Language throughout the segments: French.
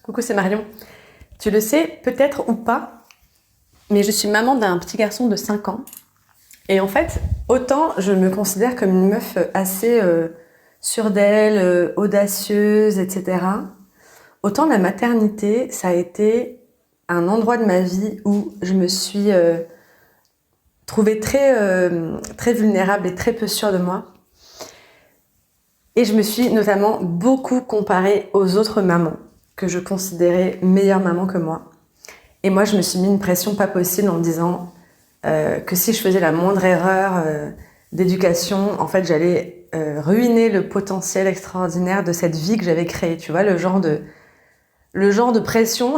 Coucou, c'est Marion. Tu le sais peut-être ou pas, mais je suis maman d'un petit garçon de 5 ans. Et en fait, autant je me considère comme une meuf assez sûre d'elle, audacieuse, etc. Autant la maternité, ça a été un endroit de ma vie où je me suis trouvée très vulnérable et très peu sûre de moi. Et je me suis notamment beaucoup comparée aux autres mamans que je considérais meilleures mamans que moi. Et moi, je me suis mis une pression pas possible en me disant que si je faisais la moindre erreur d'éducation, en fait, j'allais ruiner le potentiel extraordinaire de cette vie que j'avais créée. Tu vois, le genre de pression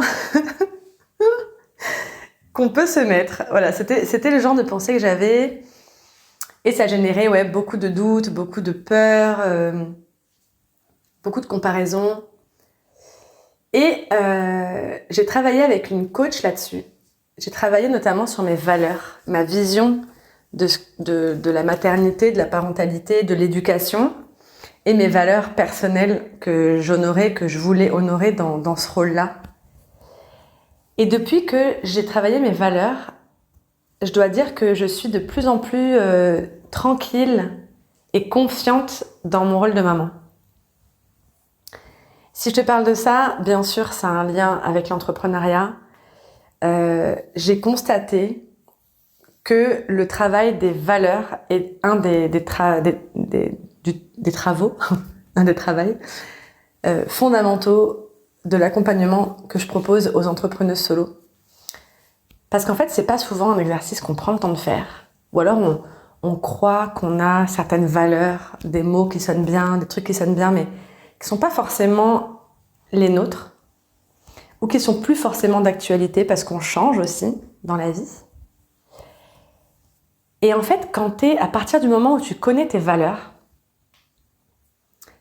qu'on peut se mettre. Voilà, c'était le genre de pensée que j'avais. Et ça générait beaucoup de doutes, beaucoup de peurs, beaucoup de comparaisons. Et j'ai travaillé avec une coach là-dessus. J'ai travaillé notamment sur mes valeurs, ma vision de la maternité, de la parentalité, de l'éducation et mes valeurs personnelles que j'honorais, que je voulais honorer dans ce rôle-là. Et depuis que j'ai travaillé mes valeurs, je dois dire que je suis de plus en plus tranquille et confiante dans mon rôle de maman. Si je te parle de ça, bien sûr, ça a un lien avec l'entrepreneuriat. J'ai constaté que le travail des valeurs est un des travaux, un des travails fondamentaux de l'accompagnement que je propose aux entrepreneuses solo. Parce qu'en fait, c'est pas souvent un exercice qu'on prend le temps de faire. Ou alors on croit qu'on a certaines valeurs, des mots qui sonnent bien, des trucs qui sonnent bien, mais qui sont pas forcément les nôtres, ou qui sont plus forcément d'actualité parce qu'on change aussi dans la vie. Et en fait, à partir du moment où tu connais tes valeurs,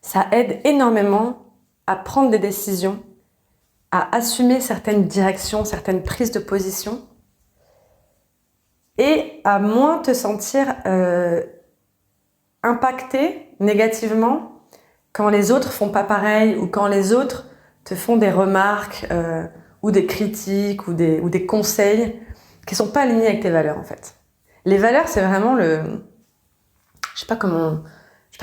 ça aide énormément à prendre des décisions, à assumer certaines directions, certaines prises de position, et à moins te sentir impacté négativement quand les autres font pas pareil ou quand les autres te font des remarques ou des critiques ou des conseils qui sont pas alignés avec tes valeurs en fait. Les valeurs, c'est vraiment je sais pas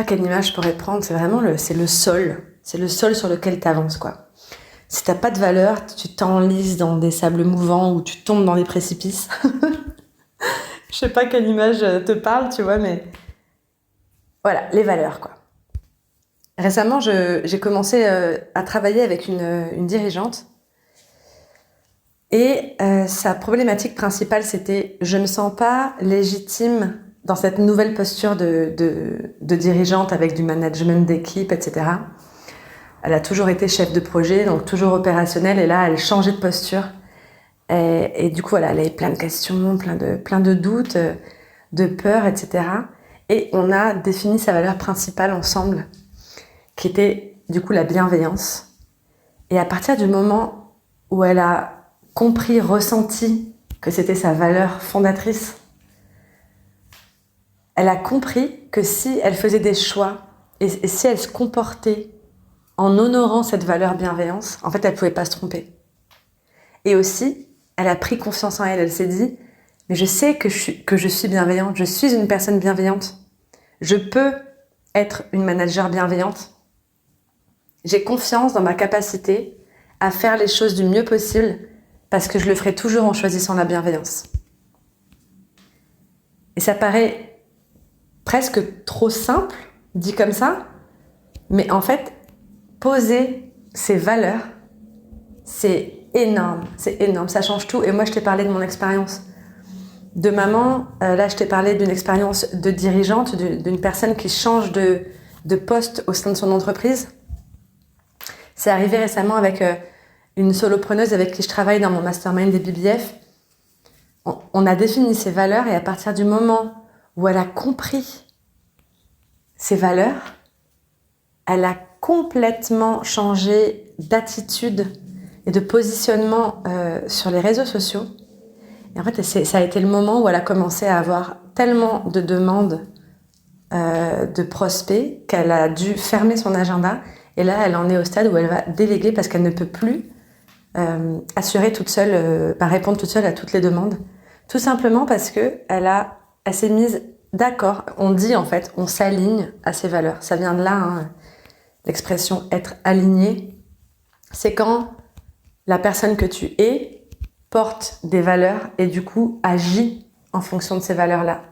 quelle image je pourrais prendre, c'est le sol sur lequel tu avances quoi. Si t'as pas de valeurs, tu t'enlises dans des sables mouvants ou tu tombes dans des précipices. Je sais pas quelle image te parle, tu vois, mais voilà, les valeurs quoi. Récemment, j'ai commencé à travailler avec une dirigeante et sa problématique principale, c'était « je me sens pas légitime dans cette nouvelle posture de dirigeante avec du management d'équipe, etc. » Elle a toujours été chef de projet, donc toujours opérationnelle, et là, elle changeait de posture. Et du coup, voilà, elle avait plein de questions, plein de doutes, de peurs, etc. Et on a défini sa valeur principale ensemble, qui était du coup la bienveillance. Et à partir du moment où elle a compris, ressenti que c'était sa valeur fondatrice, elle a compris que si elle faisait des choix et si elle se comportait en honorant cette valeur bienveillance, en fait, elle pouvait pas se tromper. Et aussi, elle a pris confiance en elle. Elle s'est dit, mais je sais que je suis bienveillante, je suis une personne bienveillante. Je peux être une manager bienveillante. J'ai confiance dans ma capacité à faire les choses du mieux possible parce que je le ferai toujours en choisissant la bienveillance. Et ça paraît presque trop simple, dit comme ça, mais en fait, poser ses valeurs, c'est énorme, ça change tout. Et moi, je t'ai parlé de mon expérience de maman, là, je t'ai parlé d'une expérience de dirigeante, d'une personne qui change de poste au sein de son entreprise. C'est arrivé récemment avec une solopreneuse avec qui je travaille dans mon mastermind des BBF. On a défini ses valeurs et à partir du moment où elle a compris ses valeurs, elle a complètement changé d'attitude et de positionnement sur les réseaux sociaux. Et en fait, ça a été le moment où elle a commencé à avoir tellement de demandes de prospects qu'elle a dû fermer son agenda. Et là, elle en est au stade où elle va déléguer parce qu'elle ne peut plus assurer toute seule, répondre toute seule à toutes les demandes. Tout simplement parce que elle s'est mise d'accord. On dit en fait, on s'aligne à ses valeurs. Ça vient de là, hein, l'expression être aligné. C'est quand la personne que tu es porte des valeurs et du coup agit en fonction de ces valeurs-là.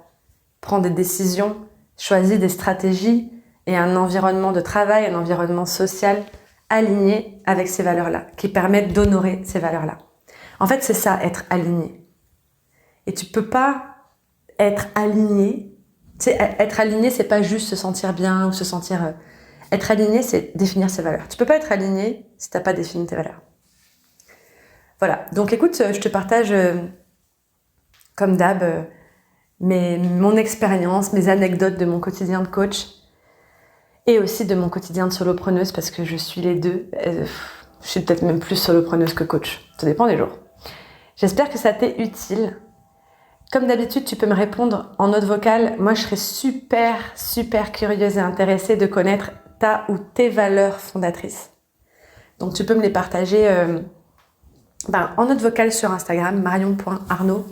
Prend des décisions, choisit des stratégies et un environnement de travail, un environnement social aligné avec ces valeurs-là, qui permettent d'honorer ces valeurs-là. En fait, c'est ça, être aligné. Et tu peux pas être aligné. Tu sais, être aligné, c'est pas juste se sentir bien ou se sentir... Être aligné, c'est définir ses valeurs. Tu peux pas être aligné si t'as pas défini tes valeurs. Voilà. Donc écoute, je te partage, comme d'hab, mon expérience, mes anecdotes de mon quotidien de coach et aussi de mon quotidien de solopreneuse parce que je suis les deux. Je suis peut-être même plus solopreneuse que coach. Ça dépend des jours. J'espère que ça t'est utile. Comme d'habitude, tu peux me répondre en note vocale. Moi, je serais super curieuse et intéressée de connaître ta ou tes valeurs fondatrices. Donc, tu peux me les partager en note vocale sur Instagram, marion.arnaud,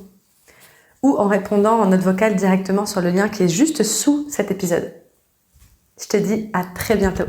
ou en répondant en note vocale directement sur le lien qui est juste sous cet épisode. Je te dis à très bientôt.